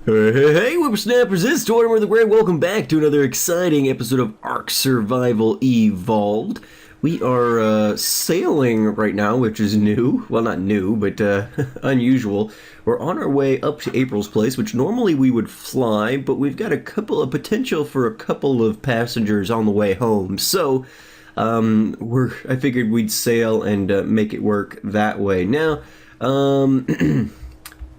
Hey, whippersnappers, it's Tortoise the Great. Welcome back to another exciting episode of ARK Survival Evolved. We are sailing right now, which is new. Well, not new, but unusual. We're on our way up to April's place, which normally we would fly, but we've got a potential for a couple of passengers on the way home. So, I figured we'd sail and make it work that way. Now, a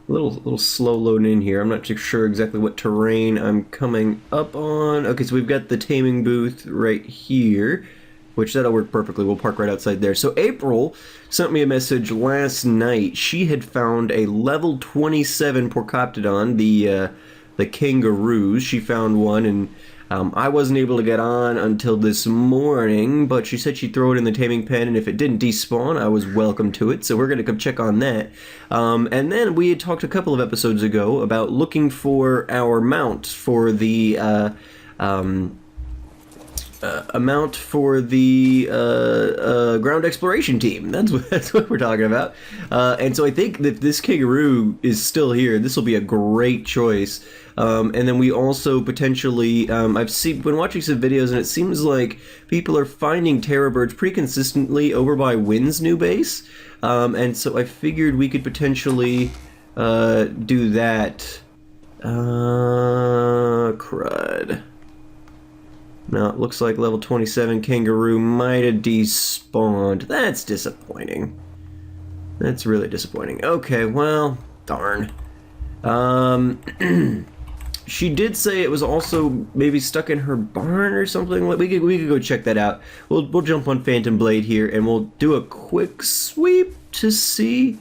little slow loading in here. I'm not too sure exactly what terrain I'm coming up on. Okay, so we've got the taming booth right here, which that'll work perfectly. We'll park right outside there. So April sent me a message last night. She had found a level 27 Porcoptodon, the kangaroos. She found one, and I wasn't able to get on until this morning, but she said she'd throw it in the taming pen, and if it didn't despawn, I was welcome to it, so we're going to come check on that. And then we had talked a couple of episodes ago about looking for our mount for the, ground exploration team. That's what we're talking about. And so I think that this kangaroo is still here. This will be a great choice. And then we also potentially, been watching some videos, and it seems like people are finding terror birds pretty consistently over by Wynn's new base. And so I figured we could potentially do that. Crud. Now it looks like level 27 kangaroo might have despawned. That's disappointing. That's really disappointing. Okay, well, darn. She did say it was also maybe stuck in her barn or something. We could go check that out. We'll jump on Phantom Blade here and we'll do a quick sweep to see.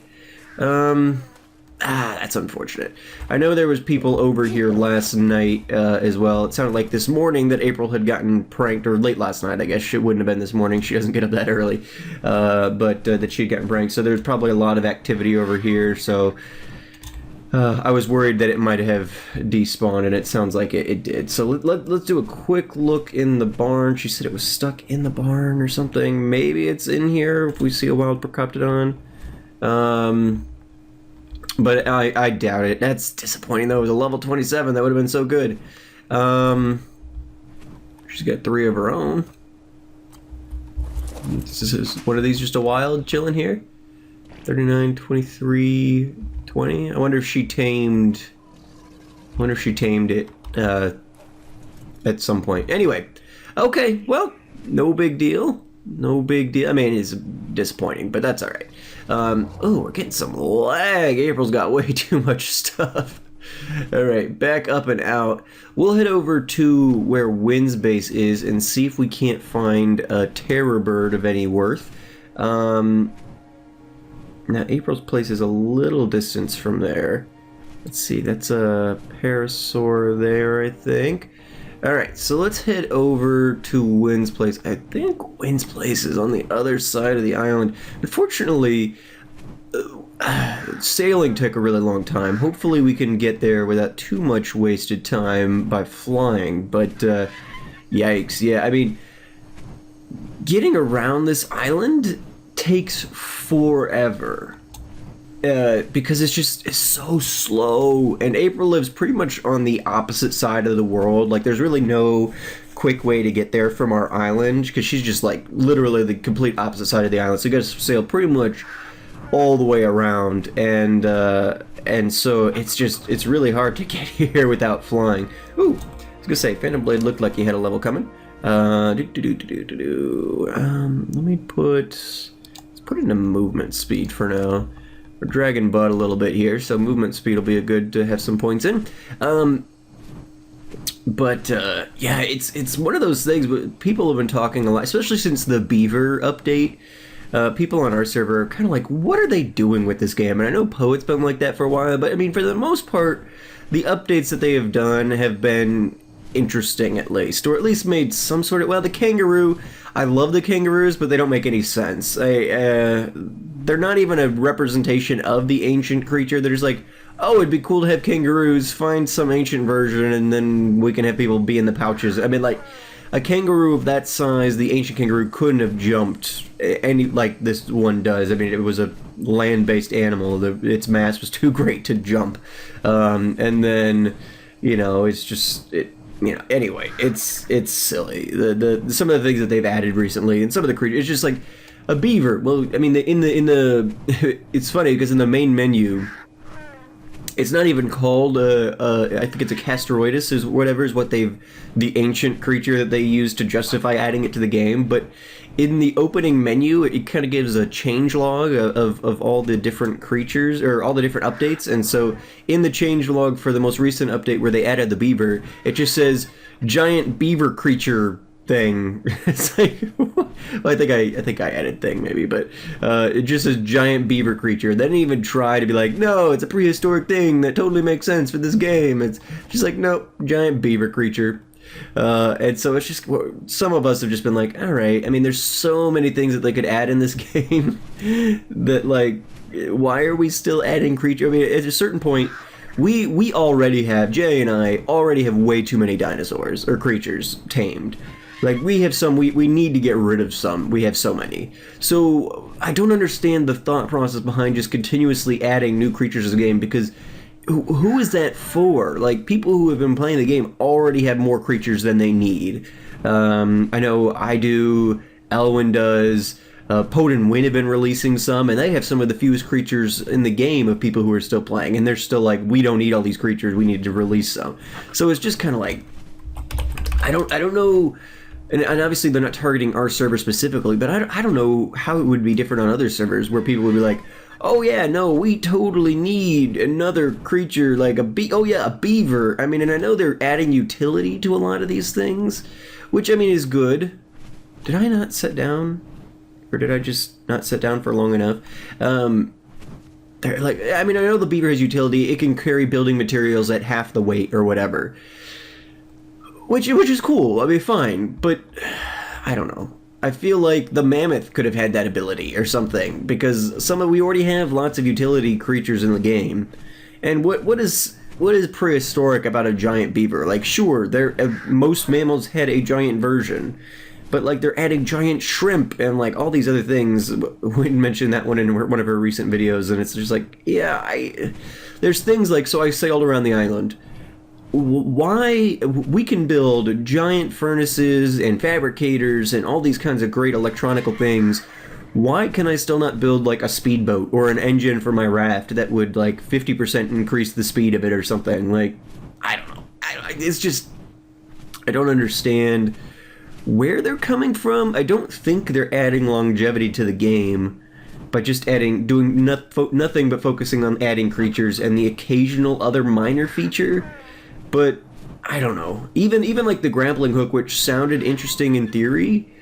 That's unfortunate. I know there was people over here last night as well. It sounded like this morning that April had gotten pranked, or late last night, I guess. It wouldn't have been this morning. She doesn't get up that early. But that she had gotten pranked. So there's probably a lot of activity over here. So I was worried that it might have despawned, and it sounds like it did. So let's do a quick look in the barn. She said it was stuck in the barn or something. Maybe it's in here if we see a wild Porcoptodon. But I doubt it. That's disappointing, though. It was a level 27. That would have been so good. She's got 3 of her own. Is one of these just a wild chilling here? 39, 23, 20. I wonder if she tamed it at some point. Anyway, okay. Well, no big deal. No big deal. I mean, it's disappointing, but that's all right. Oh, we're getting some lag. April's got way too much stuff. All right, back up and out. We'll head over to where Wynn's base is and see if we can't find a terror bird of any worth. Now, April's place is a little distance from there. Let's see, that's a parasaur there, I think. Alright, so let's head over to Wynn's place. I think Wynn's place is on the other side of the island. Unfortunately, sailing took a really long time. Hopefully we can get there without too much wasted time by flying, but yikes, yeah, I mean, getting around this island takes forever. Because it's so slow, and April lives pretty much on the opposite side of the world. Like, there's really no quick way to get there from our island, because she's just like literally the complete opposite side of the island. So you gotta sail pretty much all the way around, and so it's really hard to get here without flying. Ooh, I was gonna say, Phantom Blade looked like he had a level coming. Let me let's put it into movement speed for now. We're dragging butt a little bit here, so movement speed will be good to have some points in. Yeah, it's one of those things. But people have been talking a lot, especially since the Beaver update. People on our server are kind of like, what are they doing with this game? And I know Poet's been like that for a while, but I mean, for the most part, the updates that they have done have been interesting at least, or at least made some sort of, well, the kangaroo, I love the kangaroos, but they don't make any sense. They're not even a representation of the ancient creature. They're just like, oh, it'd be cool to have kangaroos, find some ancient version, and then we can have people be in the pouches. I mean, like, a kangaroo of that size, the ancient kangaroo couldn't have jumped any like this one does. I mean, it was a land-based animal. Its mass was too great to jump. And then, you know, it's just... anyway, it's silly. The some of the things that they've added recently, and some of the creatures, it's just like a beaver. Well, I mean, in the it's funny because in the main menu, it's not even called I think it's a Castroidus is whatever is what the ancient creature that they used to justify adding it to the game. But in the opening menu, it kind of gives a changelog of all the different creatures or all the different updates. And so in the changelog for the most recent update where they added the beaver, it just says giant beaver creature thing. It's like, well, I think I added thing maybe, but it just says giant beaver creature. They didn't even try to be like, no, it's a prehistoric thing that totally makes sense for this game. It's just like, nope, giant beaver creature. And so it's just, some of us have just been like, all right. I mean, there's so many things that they could add in this game that, like, why are we still adding creature? I mean, at a certain point, we already have, Jay and I already have way too many dinosaurs or creatures tamed. Like, we have some, we need to get rid of some. We have so many. So, I don't understand the thought process behind just continuously adding new creatures to the game, because who is that for? Like, people who have been playing the game already have more creatures than they need. I know I do, Elwyn does, Pod and Win have been releasing some, and they have some of the fewest creatures in the game of people who are still playing, and they're still like, we don't need all these creatures, we need to release some. So it's just kind of like, I don't know... And obviously they're not targeting our server specifically, but I don't know how it would be different on other servers where people would be like, oh yeah, no, we totally need another creature like a beaver. I mean, and I know they're adding utility to a lot of these things, which I mean is good. Did I not sit down? Or did I just not sit down for long enough? They're like, I mean, I know the beaver has utility. It can carry building materials at half the weight or whatever. Which is cool, I mean, fine, but I don't know. I feel like the mammoth could have had that ability or something, because we already have lots of utility creatures in the game. And what is prehistoric about a giant beaver? Like, sure, most mammals had a giant version, but like they're adding giant shrimp and like all these other things. We mentioned that one in one of her recent videos, and it's just like, yeah, there's things like, so I sailed around the island. Why we can build giant furnaces and fabricators and all these kinds of great electronical things, why can I still not build like a speedboat or an engine for my raft that would like 50% increase the speed of it or something? Like, I don't know. It's just, I don't understand where they're coming from. I don't think they're adding longevity to the game by just doing nothing but focusing on adding creatures and the occasional other minor feature. But I don't know. Even like the grappling hook, which sounded interesting in theory,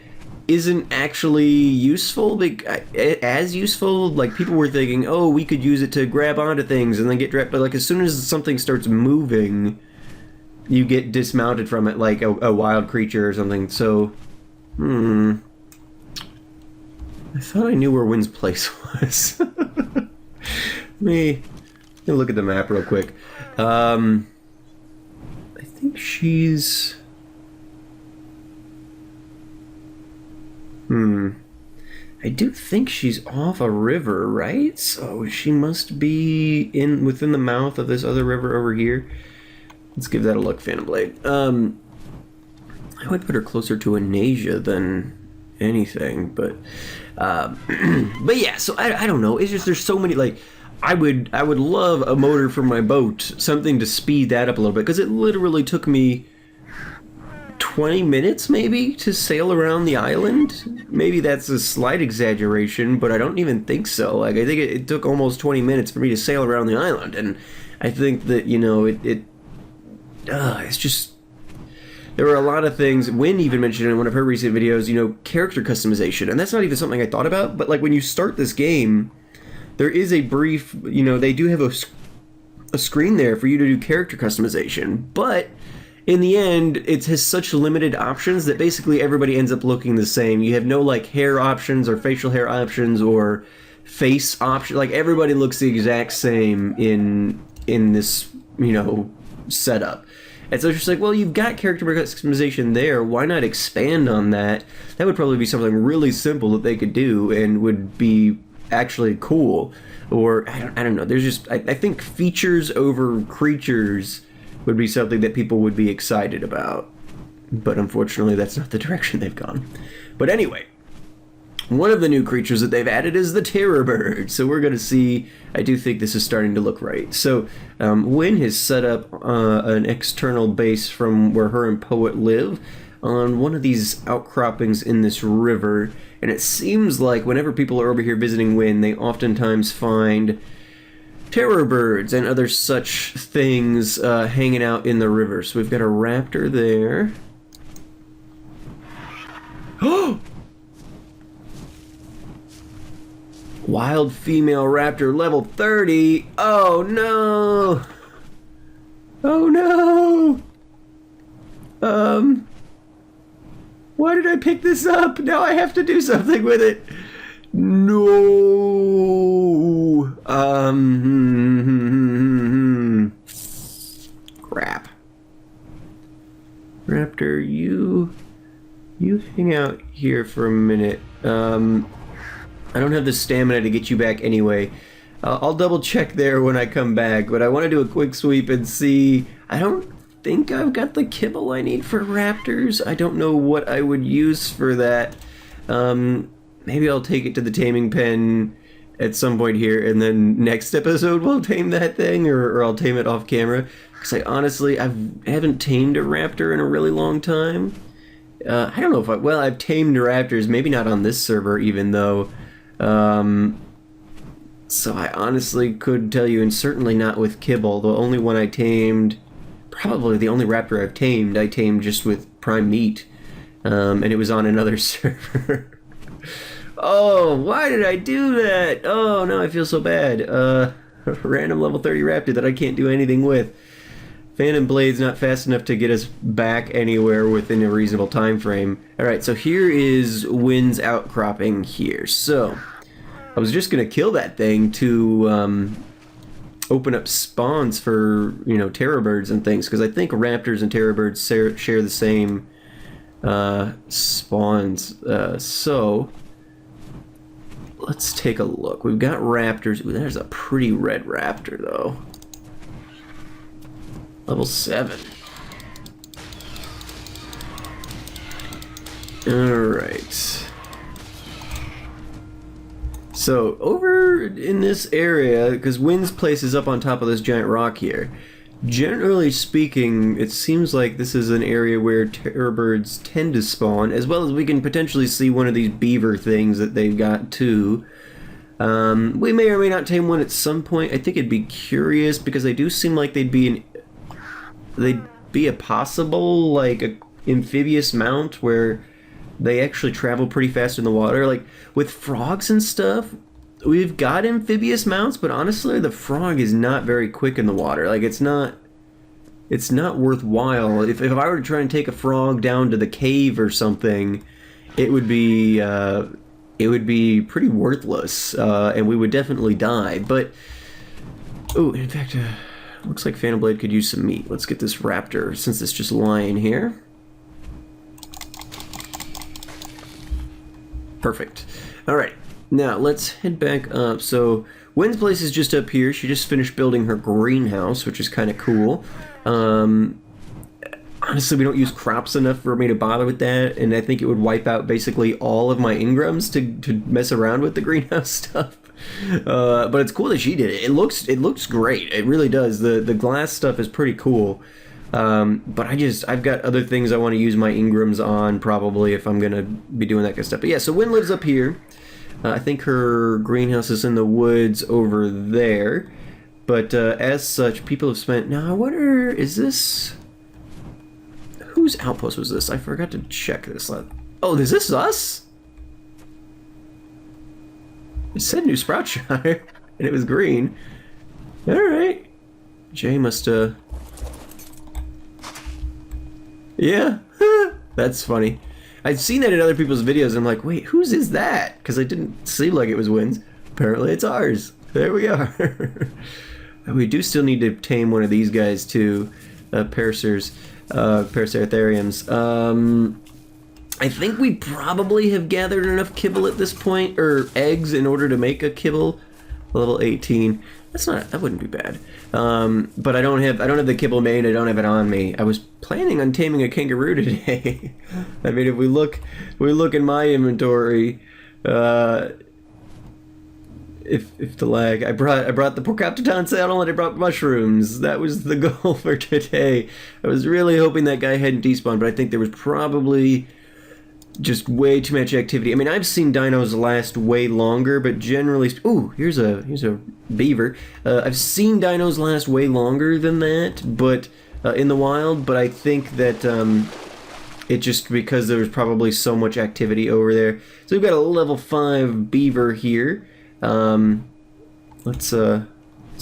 isn't actually useful. Like, as useful. Like, people were thinking, oh, we could use it to grab onto things and then get trapped. But like, as soon as something starts moving, you get dismounted from it, like a wild creature or something. So, I thought I knew where Wynn's place was. Let me look at the map real quick. I think she's... I do think she's off a river, right? So she must be within the mouth of this other river over here. Let's give that a look, Phantom Blade. I would put her closer to Anasia than anything, but but yeah, so I don't know. It's just there's so many, like, I would love a motor for my boat, something to speed that up a little bit, because it literally took me 20 minutes maybe to sail around the island. Maybe that's a slight exaggeration, but I don't even think so. Like, I think it took almost 20 minutes for me to sail around the island, and I think that, you know, it's just, there were a lot of things. Wynn even mentioned in one of her recent videos, you know, character customization, and that's not even something I thought about, but like when you start this game, there is a brief, you know, they do have a screen there for you to do character customization, but in the end, it has such limited options that basically everybody ends up looking the same. You have no like hair options or facial hair options or face options. Like everybody looks the exact same in this, you know, setup. And so it's just like, well, you've got character customization there. Why not expand on that? That would probably be something really simple that they could do and would be actually cool. Or I don't know. There's just I think features over creatures would be something that people would be excited about. But unfortunately, that's not the direction they've gone. But anyway, one of the new creatures that they've added is the Terroribird. So we're going to see, I do think this is starting to look right. So Wynn has set up an external base from where her and Poet live on one of these outcroppings in this river. And it seems like whenever people are over here visiting Wynn, they oftentimes find terror birds and other such things hanging out in the river. So we've got a raptor there. Oh! Wild female raptor level 30. Oh no! Oh no! Why did I pick this up? Now I have to do something with it. No. Crap. Raptor, you hang out here for a minute. I don't have the stamina to get you back anyway. I'll double check there when I come back, but I want to do a quick sweep and see. I don't think I've got the kibble I need for raptors. I don't know what I would use for that. Maybe I'll take it to the taming pen at some point here, and then next episode we'll tame that thing, or I'll tame it off camera. Because I honestly, I haven't tamed a raptor in a really long time. I don't know if I've tamed raptors, maybe not on this server even though. So I honestly could tell you, and certainly not with kibble. The only one I tamed, probably the only raptor I've tamed, I tamed just with prime meat. And it was on another server. Oh, why did I do that? Oh, now I feel so bad. Random level 30 raptor that I can't do anything with. Phantom Blade's not fast enough to get us back anywhere within a reasonable time frame. Alright, so here is Wynn's outcropping here. So, I was just going to kill that thing to open up spawns for, you know, terror birds and things. Because I think raptors and terror birds share the same spawns. So, let's take a look. We've got raptors. Ooh, there's a pretty red raptor, though. Level 7. Alright. So, over in this area, because Wynn's place is up on top of this giant rock here, generally speaking, it seems like this is an area where terror birds tend to spawn, as well as we can potentially see one of these beaver things that they've got too. We may or may not tame one at some point. I think it'd be curious, because they do seem like they'd be a possible, like, a amphibious mount where they actually travel pretty fast in the water. Like, with frogs and stuff, we've got amphibious mounts, but honestly, the frog is not very quick in the water. Like, it's not worthwhile. If I were to try and take a frog down to the cave or something, it would be pretty worthless, and we would definitely die. But, oh, in fact, looks like Phantom Blade could use some meat. Let's get this raptor, since it's just lying here. Perfect. Alright, now let's head back up. So, Wynn's place is just up here. She just finished building her greenhouse, which is kind of cool. Honestly, we don't use crops enough for me to bother with that, and I think it would wipe out basically all of my Ingrams to mess around with the greenhouse stuff. But it's cool that she did it. It looks great. It really does. The glass stuff is pretty cool. But I've got other things I want to use my Ingrams on probably if I'm gonna be doing that kind of stuff. But yeah, so Wynn lives up here. I think her greenhouse is in the woods over there. But as such, people have spent. Now I wonder, is this? Whose outpost was this? I forgot to check this. Oh, is this us? It said New Sproutshire, and it was green. Alright. Jay must, Yeah, that's funny. I've seen that in other people's videos, and I'm like, wait, whose is that? Because it didn't seem like it was Wynn's. Apparently it's ours. There we are. We do still need to tame one of these guys too, Paraceratheriums. I think we probably have gathered enough kibble at this point, or eggs, in order to make a kibble. Level 18. That wouldn't be bad. But I don't have the kibble made. I don't have it on me. I was planning on taming a kangaroo today. I mean, if we look in my inventory, if the lag, I brought the Porcoptodon saddle and I brought mushrooms. That was the goal for today. I was really hoping that guy hadn't despawned, but I think there was probably just way too much activity. I mean, I've seen dinos last way longer, but generally, ooh, here's a beaver. I've seen dinos last way longer than that, but in the wild. But I think that it just because there was probably so much activity over there. So we've got a level 5 beaver here. Let's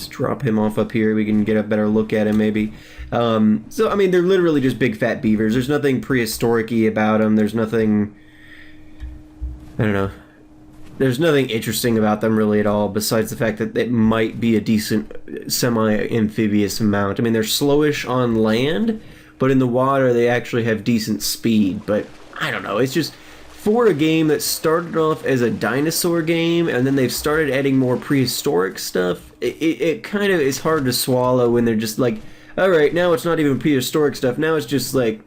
drop him off up here. We can get a better look at him maybe. So I mean, they're literally just big fat beavers. There's nothing prehistoric-y about them. There's nothing, I don't know. There's nothing interesting about them really at all, besides the fact that it might be a decent semi-amphibious mount. I mean, they're slowish on land, but in the water they actually have decent speed. But I don't know. It's just, for a game that started off as a dinosaur game and then they've started adding more prehistoric stuff, it kind of is hard to swallow when they're just like, alright, now it's not even prehistoric stuff, now it's just like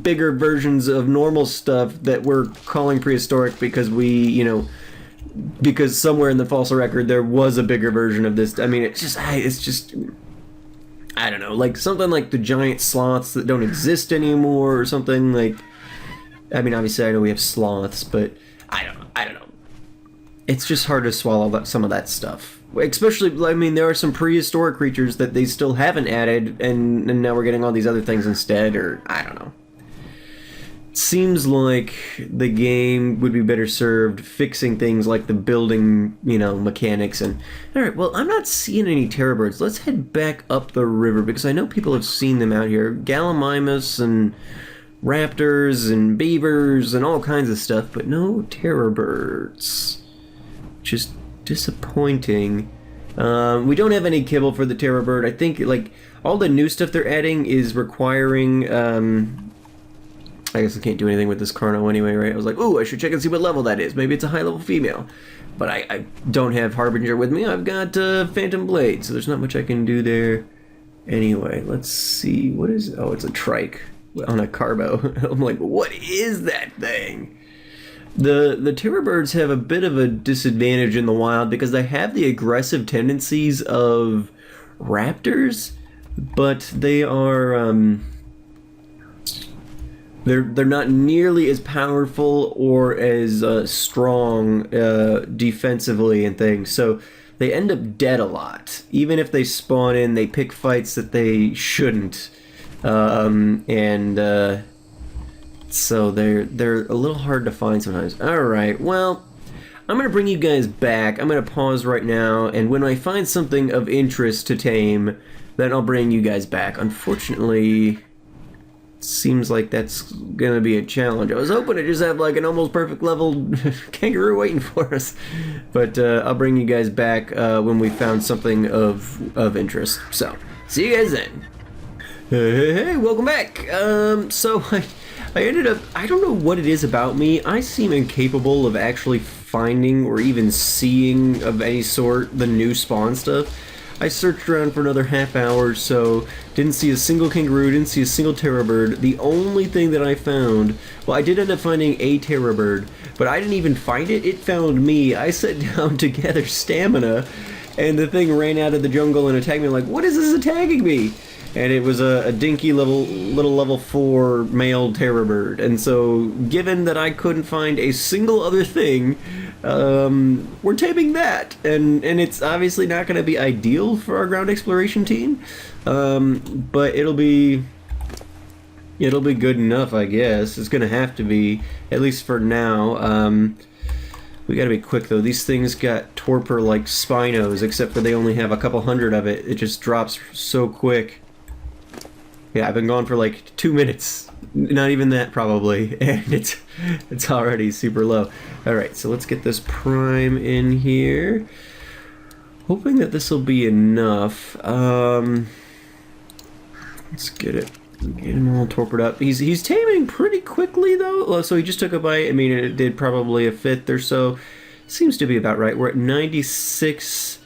bigger versions of normal stuff that we're calling prehistoric because because somewhere in the fossil record there was a bigger version of this. I mean, it's just, I don't know, like something like the giant sloths that don't exist anymore or something like. I mean, obviously I know we have sloths, but I don't know. It's just hard to swallow some of that stuff. Especially, I mean, there are some prehistoric creatures that they still haven't added, and now we're getting all these other things instead, or I don't know. It seems like the game would be better served fixing things like the building, mechanics. And alright, well, I'm not seeing any terrorbirds. Let's head back up the river, because I know people have seen them out here. Gallimimus and raptors and beavers and all kinds of stuff, but no terrorbirds. Just disappointing. We don't have any kibble for the terrorbird. I think like all the new stuff they're adding is requiring I guess I can't do anything with this Carno anyway, right? I was like, ooh, I should check and see what level that is. Maybe it's a high level female. But I don't have Harbinger with me. I've got Phantom Blade, so there's not much I can do there. Anyway, let's see. What is, oh, it's a trike on a carbo. I'm like, what is that thing? The terrorbirds have a bit of a disadvantage in the wild because they have the aggressive tendencies of raptors, but they are they're not nearly as powerful or as strong defensively and things. So they end up dead a lot. Even if they spawn in, they pick fights that they shouldn't. So they're a little hard to find sometimes. Alright, well, I'm going to bring you guys back. I'm going to pause right now, and when I find something of interest to tame, then I'll bring you guys back. Unfortunately, it seems like that's going to be a challenge. I was hoping to just have like an almost perfect level kangaroo waiting for us. But I'll bring you guys back when we found something of interest. So, see you guys then. Hey, welcome back. So I ended up, I don't know what it is about me. I seem incapable of actually finding or even seeing of any sort the new spawn stuff. I searched around for another half hour or so, didn't see a single kangaroo, didn't see a single terrorbird. The only thing that I found, well, I did end up finding a terrorbird, but I didn't even find it, it found me. I sat down to gather stamina, and the thing ran out of the jungle and attacked me. I'm like, what is this attacking me? And it was a dinky little level 4 male terrorbird. And so, given that I couldn't find a single other thing, we're taming that. And it's obviously not going to be ideal for our ground exploration team, but it'll be good enough, I guess. It's going to have to be, at least for now. We got to be quick though. These things got torpor like Spinos, except for they only have a couple hundred of it. It just drops so quick. Yeah, I've been gone for like 2 minutes. Not even that, probably. And it's already super low. Alright, so let's get this prime in here. Hoping that this will be enough. Let's get it. Get him all torpid up. He's taming pretty quickly, though. So he just took a bite. I mean, it did probably a fifth or so. Seems to be about right. We're at 96%.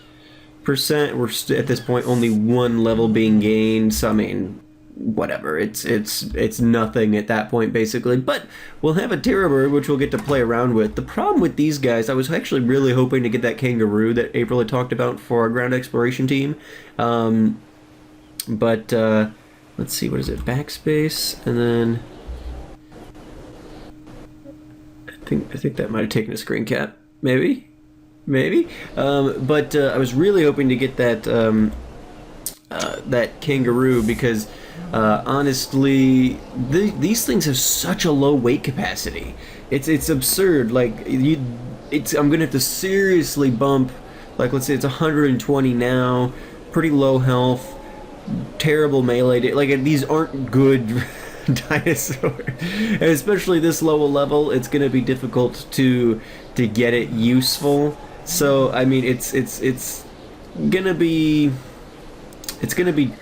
We're at this point only one level being gained. So, I mean, whatever. It's nothing at that point, basically. But we'll have a Terrorible, which we'll get to play around with. The problem with these guys, I was actually really hoping to get that kangaroo that April had talked about for our ground exploration team. Let's see, what is it? Backspace, and then I think that might have taken a screen cap. Maybe. I was really hoping to get that that kangaroo because honestly, these things have such a low weight capacity. It's absurd. Like I'm gonna have to seriously bump. Like let's say it's 120 now, pretty low health. Terrible melee. Like these aren't good dinosaurs, and especially this low level, it's gonna be difficult to get it useful. So I mean, it's gonna be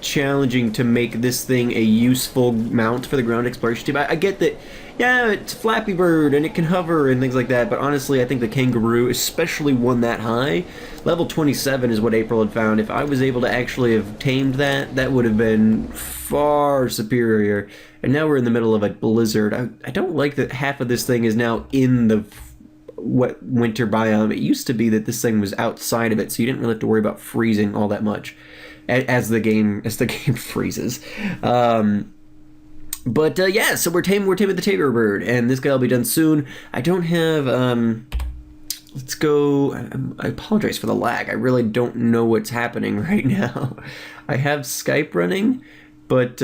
challenging to make this thing a useful mount for the ground exploration team. I get that, yeah, it's Flappy Bird and it can hover and things like that, but honestly, I think the kangaroo, especially one that high, level 27 is what April had found. If I was able to actually have tamed that, that would have been far superior. And now we're in the middle of a blizzard. I don't like that half of this thing is now in the winter biome. It used to be that this thing was outside of it, so you didn't really have to worry about freezing all that much as the game freezes. Yeah, so we're taming the Terrorible, and this guy will be done soon. I don't have let's go. I apologize for the lag. I really don't know what's happening right now. I have Skype running, but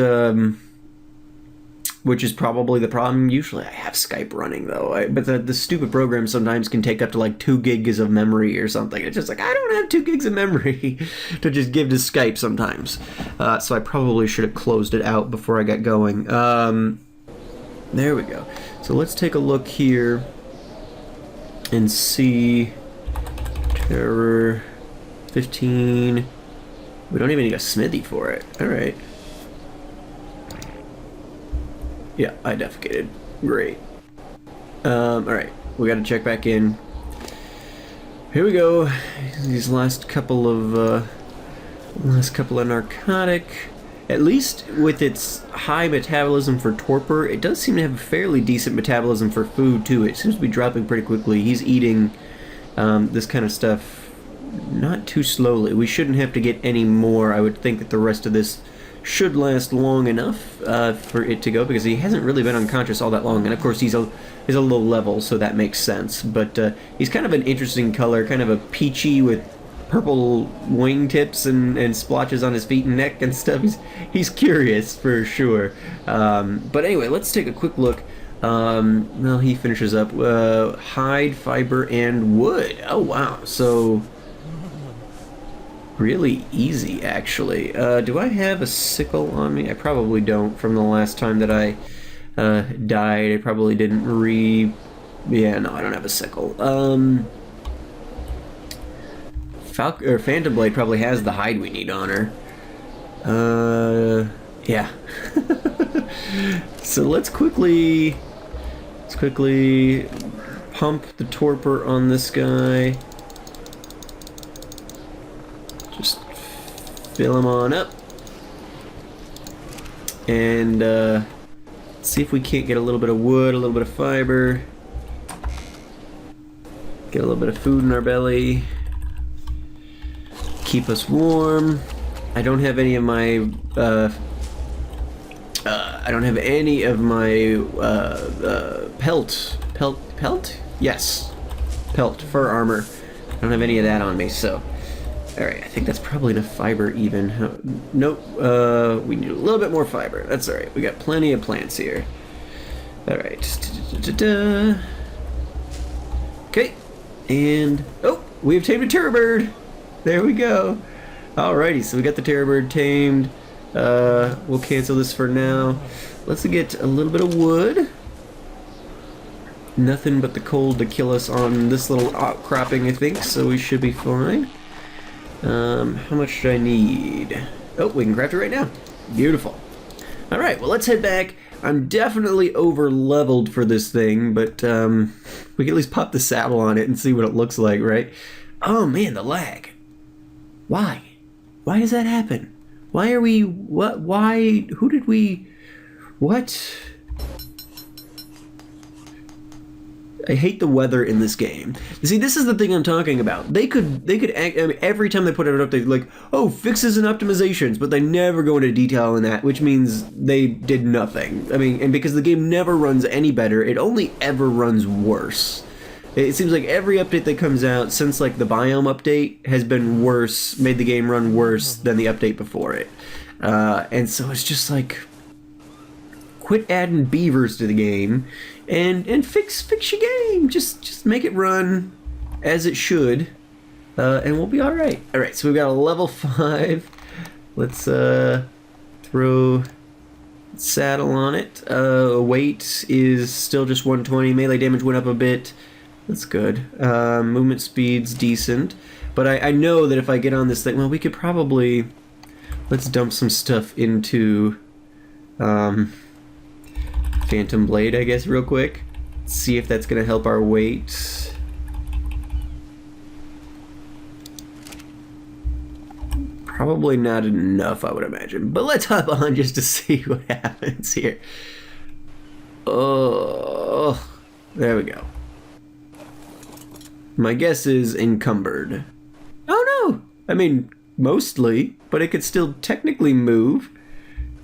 which is probably the problem. Usually I have Skype running, though. But the stupid program sometimes can take up to like 2 gigs of memory or something. It's just like, I don't have 2 gigs of memory to just give to Skype sometimes. So I probably should have closed it out before I got going. There we go. So let's take a look here and see. Terror 15. We don't even need a smithy for it. All right. Yeah, I defecated. Great. Alright, we gotta check back in. Here we go. These last couple of narcotic. At least with its high metabolism for torpor, it does seem to have a fairly decent metabolism for food too. It seems to be dropping pretty quickly. He's eating this kind of stuff not too slowly. We shouldn't have to get any more. I would think that the rest of this should last long enough for it to go, because he hasn't really been unconscious all that long, and of course he's a low level, so that makes sense. But he's kind of an interesting color, kind of a peachy with purple wingtips and splotches on his feet and neck and stuff. He's curious for sure. But anyway, let's take a quick look. Well, he finishes up hide, fiber, and wood. Oh wow, so really easy, actually. Do I have a sickle on me? I probably don't. From the last time that I died, I probably didn't Yeah, no, I don't have a sickle. Phantom Blade probably has the hide we need on her. Yeah. So let's quickly pump the torpor on this guy. Just fill him on up, and see if we can't get a little bit of wood, a little bit of fiber, get a little bit of food in our belly, keep us warm. I don't have any of my pelt? Yes, pelt, fur armor. I don't have any of that on me, so. Alright, I think that's probably enough fiber even. Nope, we need a little bit more fiber. That's alright, we got plenty of plants here. Alright. Okay, and, oh, we have tamed a Terrorible! There we go. Alrighty, so we got the Terrorible tamed. We'll cancel this for now. Let's get a little bit of wood. Nothing but the cold to kill us on this little outcropping, I think, so we should be fine. How much do I need? Oh, we can craft it right now. Beautiful. Alright, well, let's head back. I'm definitely over-leveled for this thing, but we can at least pop the saddle on it and see what it looks like, right? Oh, man, the lag. Why? Why does that happen? Why are we... What? Why? Who did we... What? I hate the weather in this game. You see, this is the thing I'm talking about. They could act, I mean, every time they put out an update, like, oh, fixes and optimizations, but they never go into detail in that, which means they did nothing. I mean, and because the game never runs any better, it only ever runs worse. It seems like every update that comes out since, like, the biome update has been worse, made the game run worse than the update before it. And so it's just like, quit adding beavers to the game and fix your game. Just make it run as it should, and we'll be all right. All right, so we've got a level 5. Let's throw saddle on it. Weight is still just 120. Melee damage went up a bit. That's good. Movement speed's decent, but I know that if I get on this thing, well, we could probably, let's dump some stuff into Phantom Blade, I guess, real quick. See if that's going to help our weight. Probably not enough, I would imagine. But let's hop on just to see what happens here. Oh, there we go. My guess is encumbered. Oh no! I mean, mostly, but it could still technically move.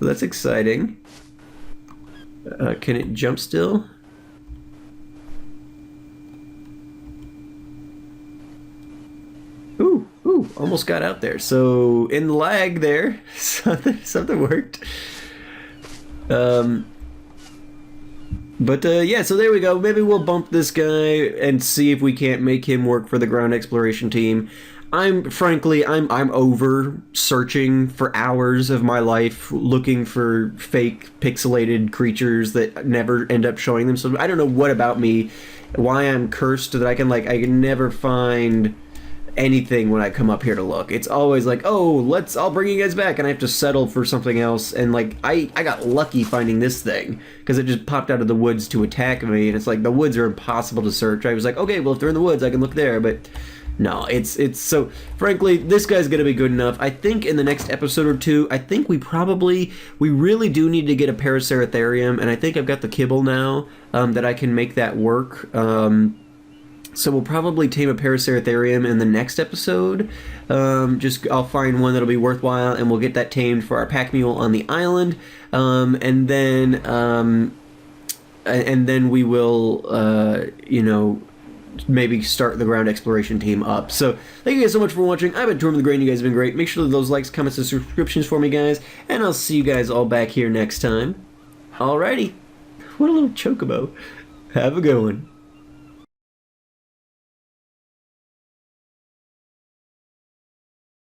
So that's exciting. Can it jump still? Ooh, almost got out there. So in the lag there, something worked. Yeah, so there we go. Maybe we'll bump this guy and see if we can't make him work for the ground exploration team. Frankly, I'm over searching for hours of my life looking for fake pixelated creatures that never end up showing them. So I don't know what about me, why I'm cursed that I can never find anything when I come up here to look. It's always like, oh, I'll bring you guys back, and I have to settle for something else. And like, I got lucky finding this thing because it just popped out of the woods to attack me, and it's like the woods are impossible to search. I was like, okay, well, if they're in the woods, I can look there, but no, it's so, frankly, this guy's gonna be good enough. I think in the next episode or two, I think we really do need to get a Paraceratherium, and I think I've got the kibble now, that I can make that work. So we'll probably tame a Paraceratherium in the next episode. I'll find one that'll be worthwhile, and we'll get that tamed for our pack mule on the island, and then we will, maybe start the ground exploration team up. So thank you guys so much for watching. I've been Torm the Grain. You guys have been great. Make sure to leave those likes, comments, and subscriptions for me, guys, and I'll see you guys all back here next time. Alrighty. What a little chocobo. Have a good one.